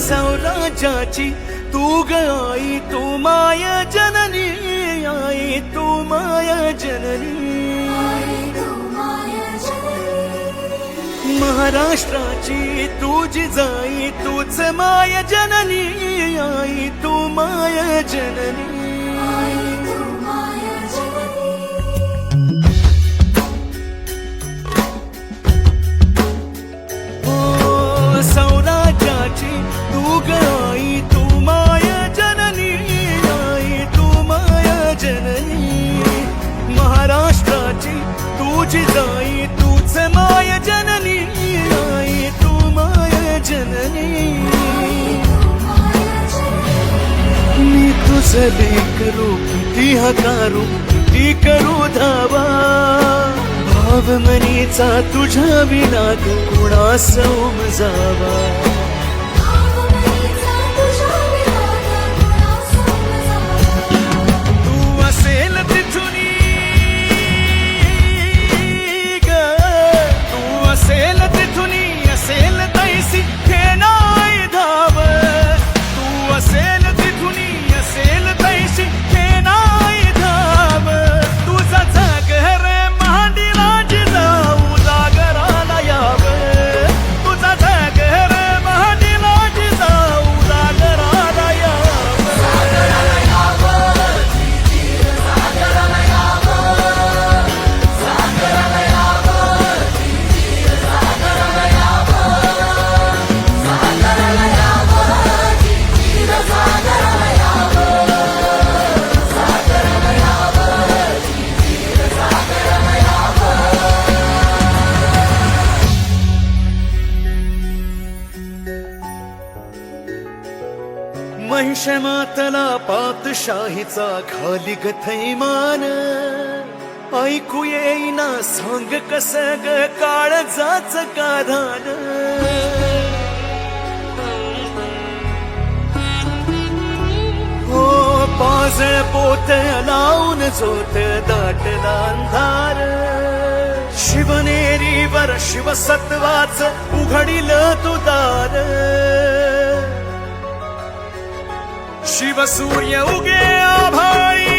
सौराज्याची तू ग आई, तू माय जननी, आई तू माय जननी, महाराष्ट्राची तू जिजाई, तूच माय जननी, आई तू माय जननी. सौराज्याची तू ग आई, तू माय जननी, आई तू माय जननी, महाराष्ट्राची तू जिजाई, तूच माय जननी, आई तू माय जननी. मी तुझं लेकरू किती हकारू, किती करू धावा, भावमनीचा तुझ्या विना कुणास उमजावा. तू असेल तिथुनी ग, तू असेल तिथुनी, असेल तैसी हे नाही धाव. तू असेल तिथुनी, असेल तैसी हे नाही धाव. तुझा जागर मांडीला जिजाऊ जागराला याव. तुझा जागर मांडीला जिजाऊ जागराला याव. जागराला याव, जागराला याव, जागराला याव, जागराला याव, जागराला याव, जागराला याव, जागराला याव, जागराला याव. महिषमातला पातशाहीचा खाली ग थैमान, ऐकू येईना सांग कस ग काळजाच काधान. हो पाजळ पोत लावून झोत दाटला अंधार. शिवनेरीवर शिवसत्वाच उघडिल तू दार. शिवसूर्य उगे आभाळी,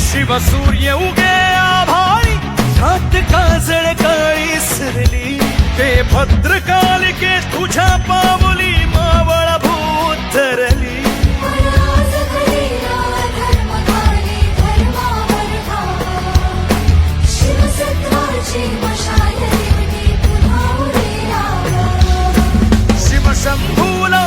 शिवसूर्य उगे आभाळी, घाट काजळ काळी सरली. ते भद्रकालिके तुझ्या पावली मावळ भूत धरली. शिवशंभूला